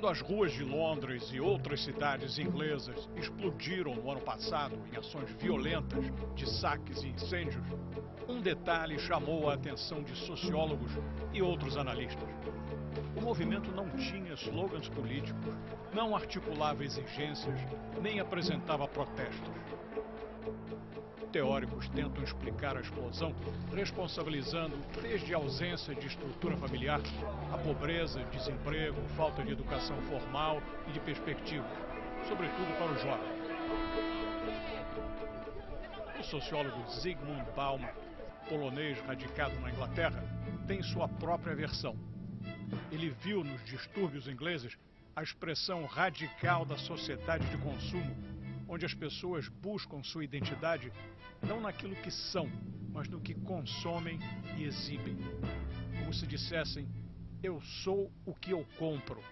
Quando as ruas de Londres e outras cidades inglesas explodiram no ano passado em ações violentas de saques e incêndios, um detalhe chamou a atenção de sociólogos e outros analistas. O movimento não tinha slogans políticos, não articulava exigências, nem apresentava protestos. Teóricos tentam explicar a explosão, responsabilizando desde a ausência de estrutura familiar, a pobreza, desemprego, falta de educação formal e de perspectivas, sobretudo para os jovens. O sociólogo Zygmunt Bauman, polonês radicado na Inglaterra, tem sua própria versão. Ele viu nos distúrbios ingleses a expressão radical da sociedade de consumo, onde as pessoas buscam sua identidade não naquilo que são, mas no que consomem e exibem. Como se dissessem, eu sou o que eu compro.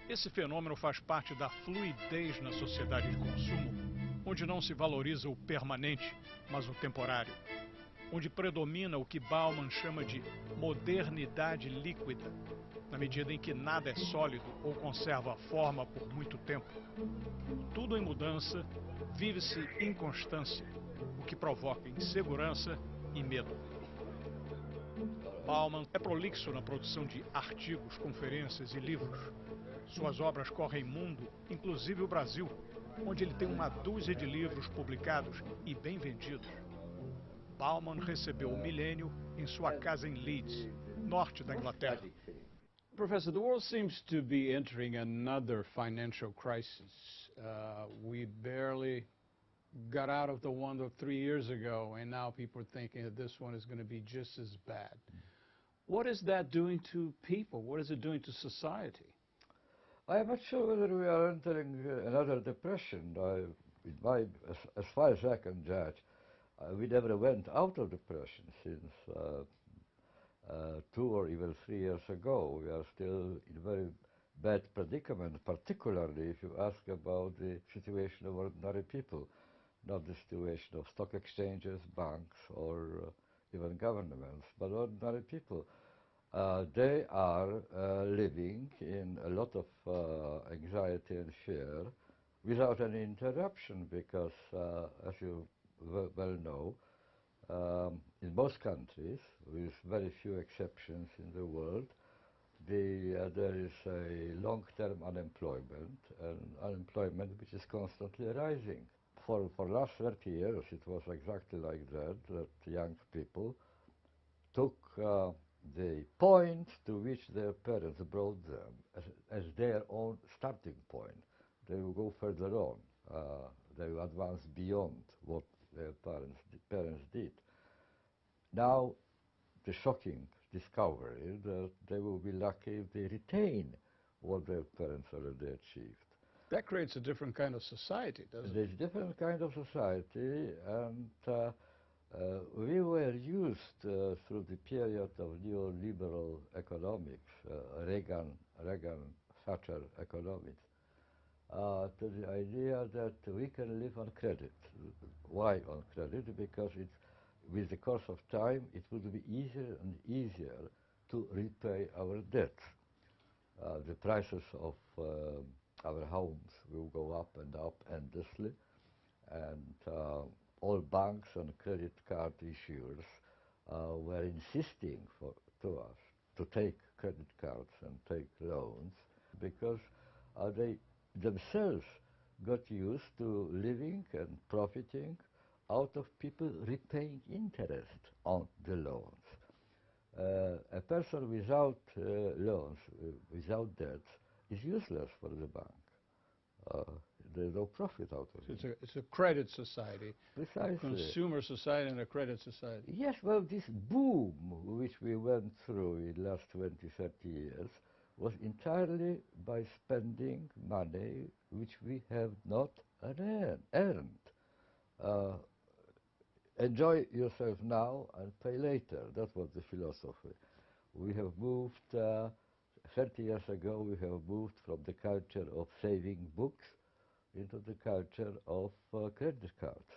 Esse fenômeno faz parte da fluidez na sociedade de consumo, onde não se valoriza o permanente, mas o temporário. Onde predomina o que Bauman chama de modernidade líquida, na medida em que nada é sólido ou conserva a forma por muito tempo. Tudo em mudança, vive-se inconstância, o que provoca insegurança e medo. Bauman é prolixo na produção de artigos, conferências e livros. Suas obras correm mundo, inclusive o Brasil, onde ele tem uma dúzia de livros publicados e bem vendidos. Bauman recebeu o milênio em sua casa em Leeds, norte da Inglaterra. Professor, the world seems to be entering another financial crisis. We barely got out of the one of 3 years ago, and now people are thinking that this one is going to be just as bad. What is that doing to people? What is it doing to society? I am not sure whether we are entering another depression. As far as I can judge, we never went out of depression since 2 or even 3 years ago. We are still in a very bad predicament, particularly if you ask about the situation of ordinary people, not the situation of stock exchanges, banks, or even governments, but ordinary people. They are living in a lot of anxiety and fear without any interruption, because, as you well know, in most countries, with very few exceptions in the world, there is a long-term unemployment, and unemployment which is constantly rising. For the last 30 years, it was exactly like that young people took the point to which their parents brought them as their own starting point. They will go further on. They will advance beyond what their parents did. Now, the shocking discovery that they will be lucky if they retain what their parents already achieved. That creates a different kind of society, doesn't it? There's a different kind of society, and we were used through the period of neoliberal economics, Reagan-Thatcher economics, to the idea that we can live on credit. Why on credit? Because with the course of time, it would be easier and easier to repay our debt. The prices of our homes will go up endlessly, and all banks and credit card issuers were insisting to us to take credit cards and take loans, because they themselves got used to living and profiting out of people repaying interest on the loans. A person without loans, without debts, is useless for the bank. There's no profit out of it. It's a credit society. Precisely. A consumer society and a credit society. Yes, well, this boom which we went through in the last 20, 30 years was entirely by spending money which we have not earned. Enjoy yourself now and pay later. That was the philosophy. We have moved, 30 years ago, we have moved from the culture of saving books into the culture of credit cards,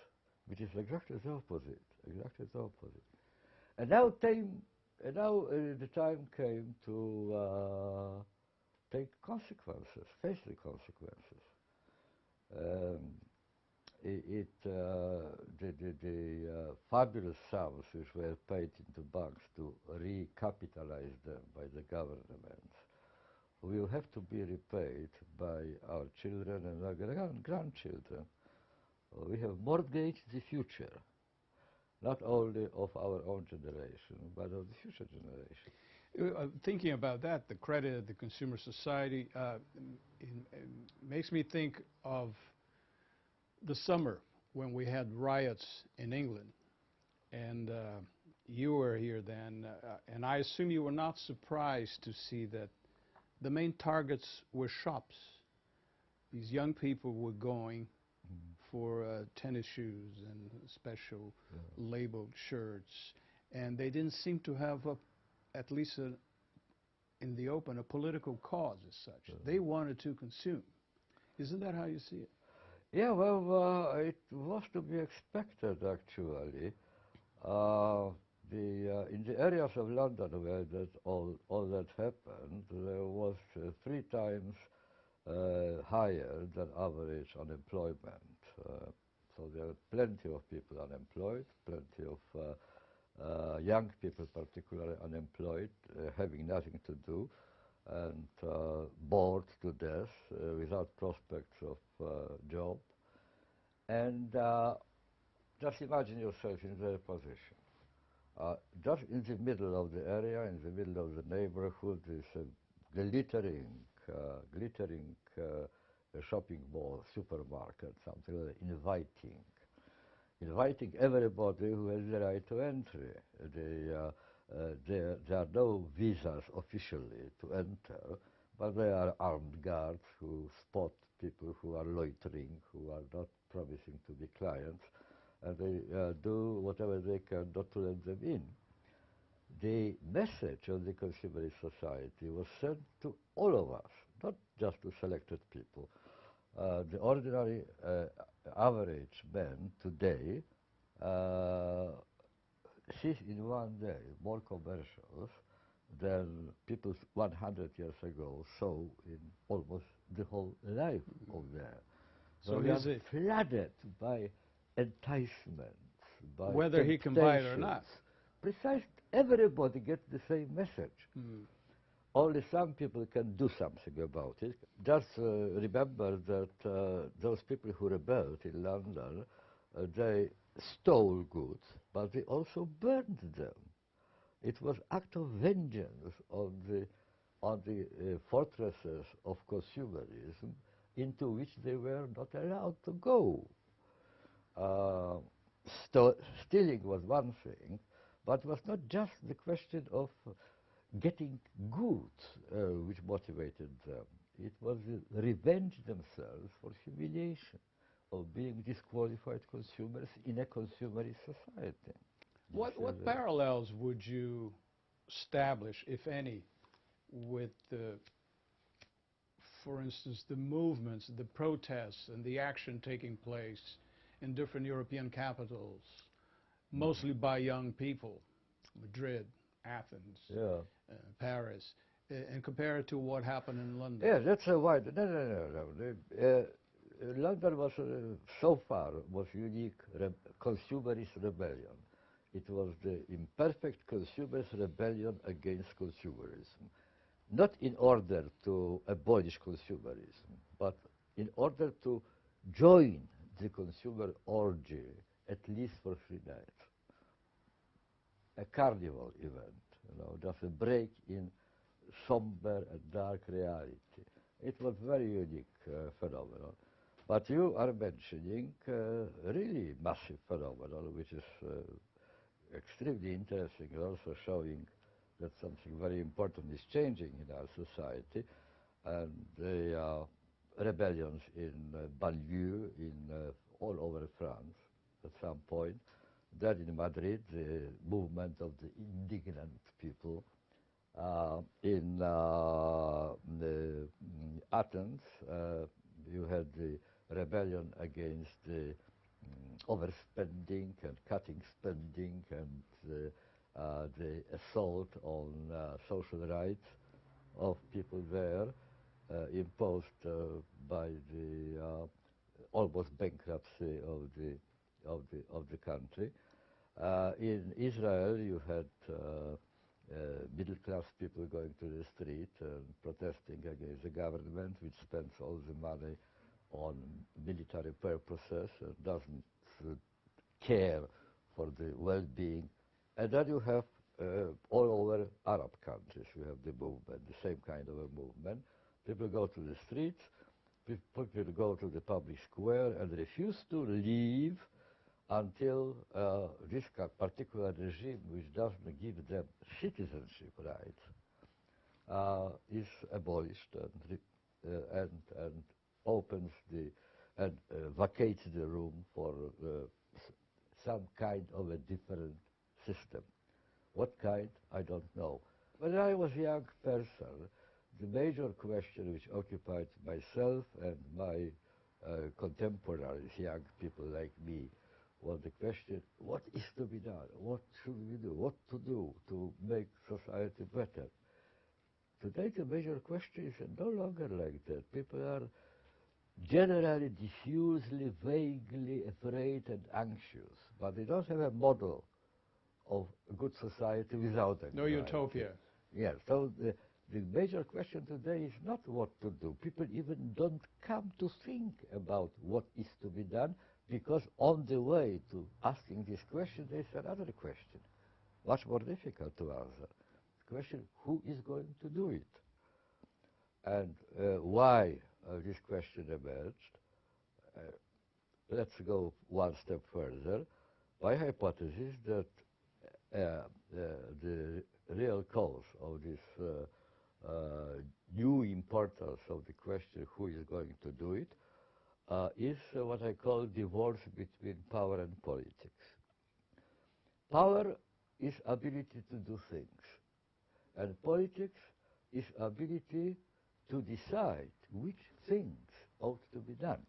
which is exactly the opposite, exactly the opposite. And now the time came to take consequences, face the consequences. The fabulous sums which were paid into banks to recapitalize them by the governments will have to be repaid by our children and our grandchildren. We have mortgaged the future, not only of our own generation, but of the future generation. Thinking about that, the credit of the consumer society it makes me think of the summer when we had riots in England, and you were here then, and I assume you were not surprised to see that the main targets were shops. These young people were going for tennis shoes and special labeled shirts, and they didn't seem to have, at least in the open, a political cause as such. They wanted to consume. Isn't that how you see it? Yeah, well, it was to be expected, actually. In the areas of London where all that happened, there was 3 times higher than average unemployment. So there are plenty of people unemployed, plenty of young people particularly unemployed, having nothing to do, and bored to death without prospects of job. And just imagine yourself in their position. Just in the middle of the area, in the middle of the neighborhood, is a glittering shopping mall, supermarket, something like that, inviting everybody who has the right to entry. There are no visas officially to enter, but there are armed guards who spot people who are loitering, who are not promising to be clients, and they do whatever they can not to let them in. The message of the consumerist society was sent to all of us, not just to selected people. The ordinary average man today sees in one day more commercials than people 100 years ago saw in almost the whole life of there. So we are is it flooded by enticements, by whether he can buy it or not? Precisely, everybody gets the same message. Only some people can do something about it. Just remember that those people who rebelled in London, they stole goods, but they also burned them. It was act of vengeance on the fortresses of consumerism into which they were not allowed to go. Stealing was one thing, but it was not just the question of getting goods which motivated them. It was the revenge themselves for humiliation of being disqualified consumers in a consumerist society. What parallels would you establish, if any, with for instance, the movements, the protests, and the action taking place in different European capitals, mostly by young people, Madrid, Athens, Paris, and compare it to what happened in London? Yeah, that's a wide. No. London was so far was unique consumerist rebellion. It was the imperfect consumerist rebellion against consumerism, not in order to abolish consumerism, but in order to join the consumer orgy, at least for 3 nights. A carnival event, just a break in somber and dark reality. It was very unique phenomenon. But you are mentioning really massive phenomenon, which is extremely interesting, and also showing that something very important is changing in our society, and the rebellions in banlieue, in all over France at some point. Then in Madrid, the movement of the indignant people. In Athens, you had the rebellion against the overspending and cutting spending and the assault on social rights of people there. imposed by the almost bankruptcy of the country. In Israel, you had middle-class people going to the street and protesting against the government, which spends all the money on military purposes and doesn't care for the well-being. And then you have all over Arab countries, you have the movement, the same kind of a movement. People go to the streets, people go to the public square and refuse to leave until this particular regime, which doesn't give them citizenship rights, is abolished and opens and vacates the room for some kind of a different system. What kind, I don't know. When I was a young person, the major question which occupied myself and my contemporaries, young people like me, was the question, what is to be done? What should we do? What to do to make society better? Today the major question is no longer like that. People are generally diffusely, vaguely afraid and anxious, but they don't have a model of a good society without anxiety. No utopia. Yes, so the major question today is not what to do. People even don't come to think about what is to be done, because on the way to asking this question, there's another question, much more difficult to answer. The question, who is going to do it? And why this question emerged? Let's go one step further. My hypothesis that the real cause of this new importance of the question who is going to do it is what I call divorce between power and politics. Power is ability to do things, and politics is ability to decide which things ought to be done.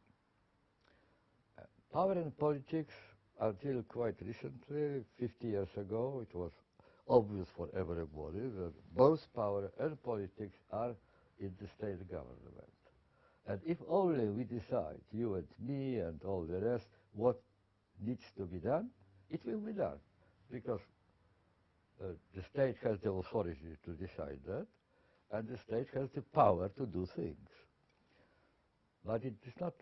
Power and politics, until quite recently, 50 years ago, it was obvious for everybody that both power and politics are in the state government. And if only we decide, you and me and all the rest, what needs to be done, it will be done. Because the state has the authority to decide that, and the state has the power to do things. But it is not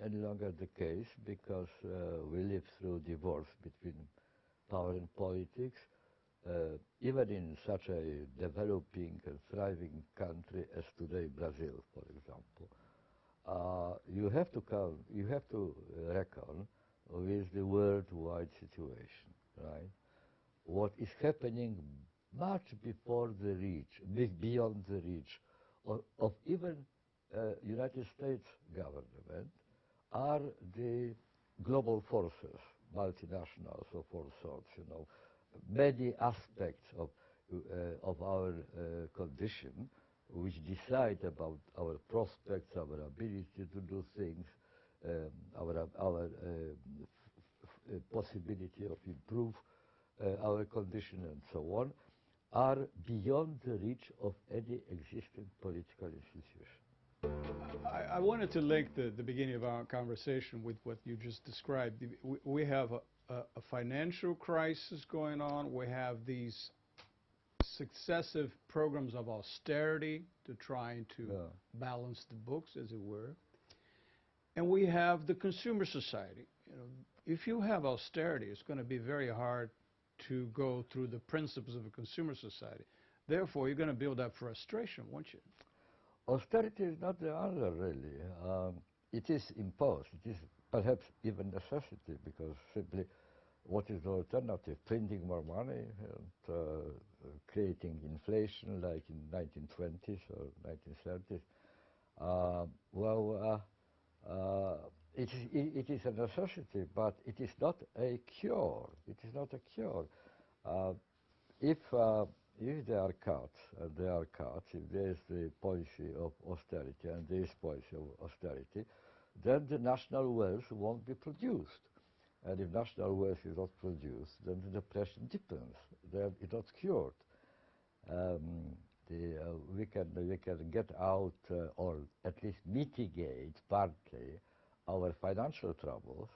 any longer the case, because we live through divorce between power and politics. Even in such a developing and thriving country as today, Brazil, for example, you have to reckon with the worldwide situation, right? What is happening much before the reach, beyond the reach of even United States government, are the global forces, multinationals of all sorts, you know. Many aspects of our condition which decide about our prospects, our ability to do things, our possibility of improve our condition and so on, are beyond the reach of any existing political institution. I wanted to link the beginning of our conversation with what you just described. We have a financial crisis going on. We have these successive programs of austerity to trying to balance the books, as it were. And we have the consumer society. You know, if you have austerity, it's going to be very hard to go through the principles of a consumer society. Therefore, you're going to build up frustration, won't you? Austerity is not the answer, really. It is imposed. It is perhaps even necessity, because simply what is the alternative? Printing more money and creating inflation like in 1920s or 1930s. It is a necessity, but it is not a cure. It is not a cure. If there are cuts, and there are cuts, if there is the policy of austerity, and there is policy of austerity, then the national wealth won't be produced. And if national wealth is not produced, then the depression deepens. Then it's not cured. we can get out or at least mitigate partly our financial troubles,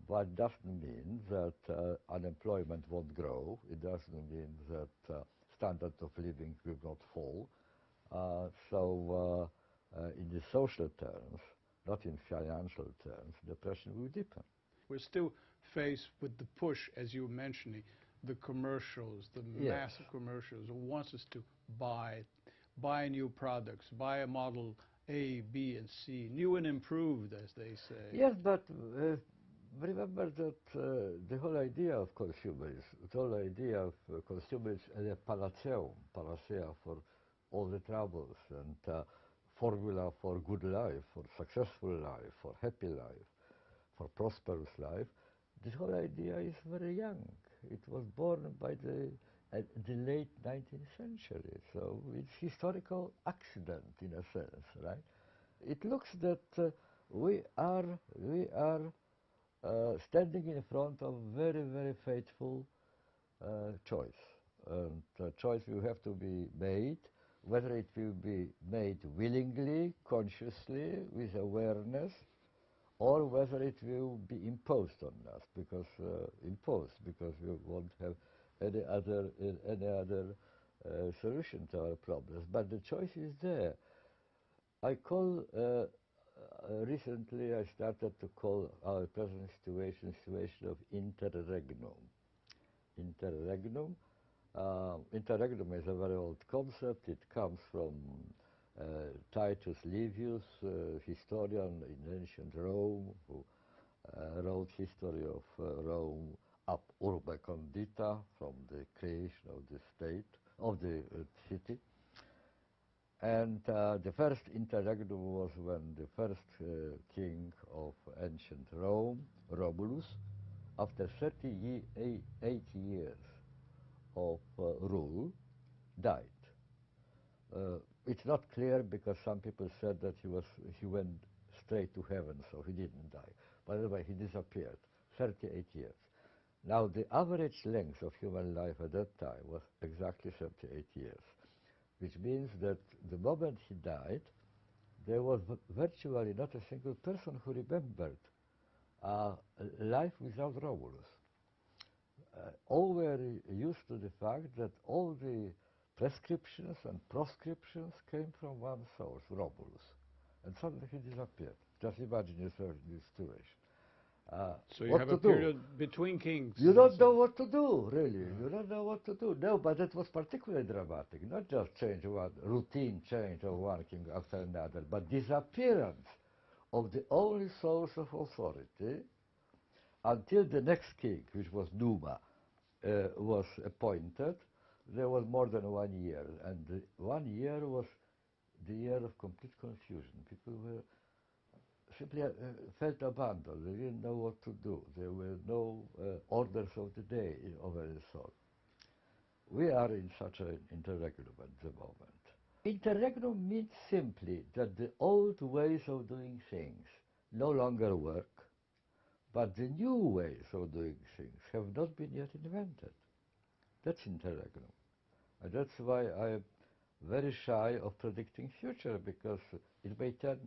but it doesn't mean that unemployment won't grow. It doesn't mean that standard of living will not fall. So in the social terms, not in financial terms, depression will deepen. We're still faced with the push, as you were mentioning, the commercials, the Yes. massive commercials who wants us to buy new products, buy a model A, B, and C, new and improved, as they say. Yes, but remember that the whole idea of consumerism, the whole idea of consumerism as a panacea for all the troubles and formula for good life, for successful life, for happy life, for prosperous life, this whole idea is very young. It was born by the late 19th century, so it's historical accident in a sense, right? It looks that we are standing in front of very, very fateful choice. And the choice will have to be made, whether it will be made willingly, consciously, with awareness, or whether it will be imposed on us, because we won't have any other solution to our problems. But the choice is there. I call recently I started to call our present situation of interregnum. Interregnum is a very old concept. It comes from Titus Livius, historian in ancient Rome, who wrote history of Rome ab urbe condita, from the creation of the state, of the city. And the first interregnum was when the first king of ancient Rome, Romulus, after 38 years of rule, died. It's not clear, because some people said that he went straight to heaven, so he didn't die. By the way, he disappeared, 38 years. Now, the average length of human life at that time was exactly 38 years, which means that the moment he died, there was virtually not a single person who remembered life without Romulus. All were used to the fact that all the prescriptions and proscriptions came from one source, Romulus. And suddenly he disappeared. Just imagine yourself in this situation. So you have a period between kings. You don't know what to do, really. You don't know what to do. No, but it was particularly dramatic. Not just routine change of one king after another, but disappearance of the only source of authority until the next king, which was Numa, was appointed. There was more than 1 year, and the 1 year was the year of complete confusion. People were simply felt abandoned. They didn't know what to do. There were no orders of the day of any sort. We are in such an interregnum at the moment. Interregnum means simply that the old ways of doing things no longer work, but the new ways of doing things have not been yet invented. That's interregnum. And that's why I'm very shy of predicting future, because it may turn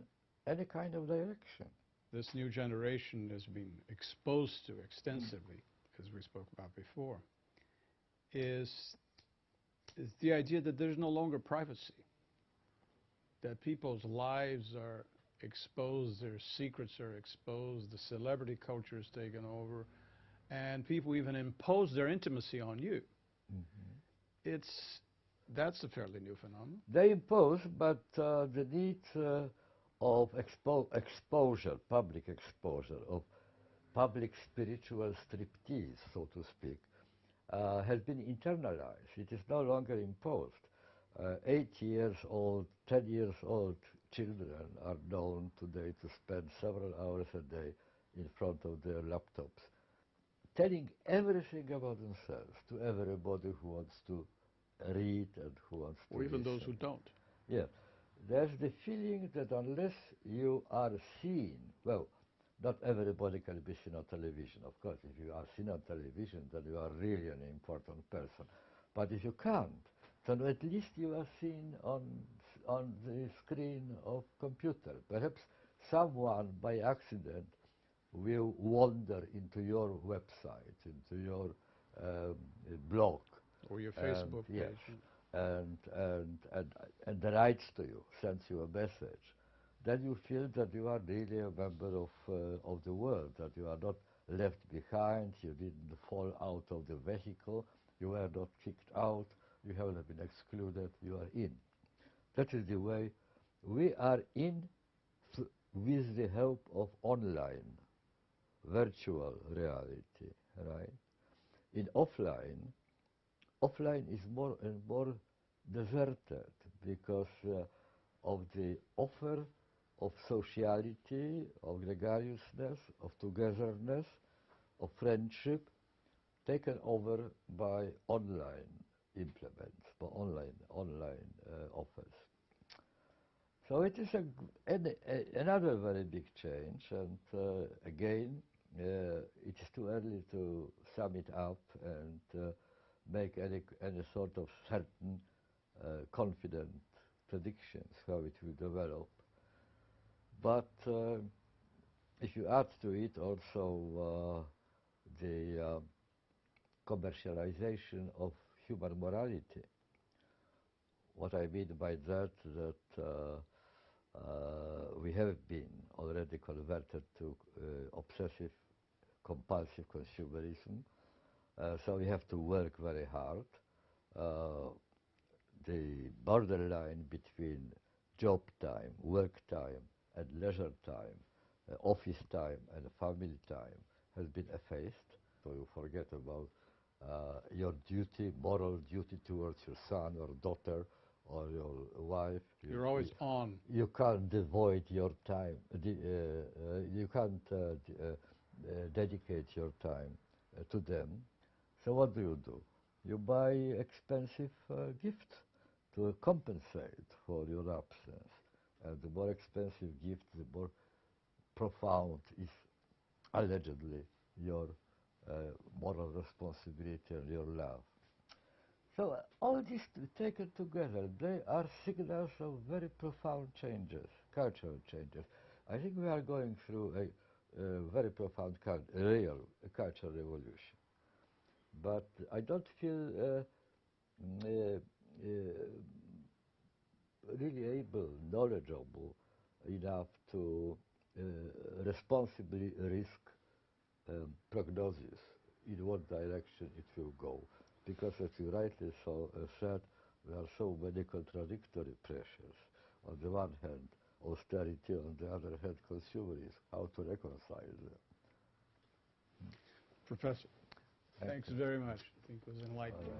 any kind of direction. This new generation has been exposed to extensively, as we spoke about before, is the idea that there's no longer privacy, that people's lives are exposed, their secrets are exposed, the celebrity culture has taken over, and people even impose their intimacy on you. Mm-hmm. That's a fairly new phenomenon. They impose, but the need of exposure, public exposure, of public spiritual striptease, so to speak, has been internalized. It is no longer imposed. 8 years old, 10 years old children are known today to spend several hours a day in front of their laptops, telling everything about themselves to everybody who wants to read and who wants to or even listen. Those who don't. Yeah. There's the feeling that unless you are seen, well, not everybody can be seen on television. Of course, if you are seen on television, then you are really an important person. But if you can't, then at least you are seen on the screen of computer. Perhaps someone by accident will wander into your website, into your blog. Or your Facebook yes, page. and writes to you, sends you a message. Then you feel that you are really a member of the world, that you are not left behind, you didn't fall out of the vehicle, you were not kicked out, you haven't been excluded, you are in. That is the way we are in with the help of online, virtual reality, right? In offline is more and more deserted because of the offer of sociality, of gregariousness, of togetherness, of friendship, taken over by online implements, by online offers. So it is another very big change, and again, it is too early to sum it up and make any sort of certain confident predictions how it will develop. But if you add to it also the commercialization of human morality, what I mean by that we have been already converted to obsessive compulsive consumerism, so we have to work very hard. The borderline between job time, work time, and leisure time, office time and family time has been effaced. So you forget about your duty, moral duty towards your son or daughter or your wife. You're always on. You can't devoid your time. You can't dedicate your time to them. So what do? You buy expensive gifts to compensate for your absence. And the more expensive gift, the more profound is allegedly your moral responsibility and your love. So all this taken together, they are signals of very profound changes, cultural changes. I think we are going through a very profound real cultural revolution. But I don't feel really able, knowledgeable enough to responsibly risk prognosis in what direction it will go. Because as you rightly said, there are so many contradictory pressures. On the one hand, austerity, on the other hand, consumerism. How to reconcile them? Professor, thanks very much. I think it was enlightening.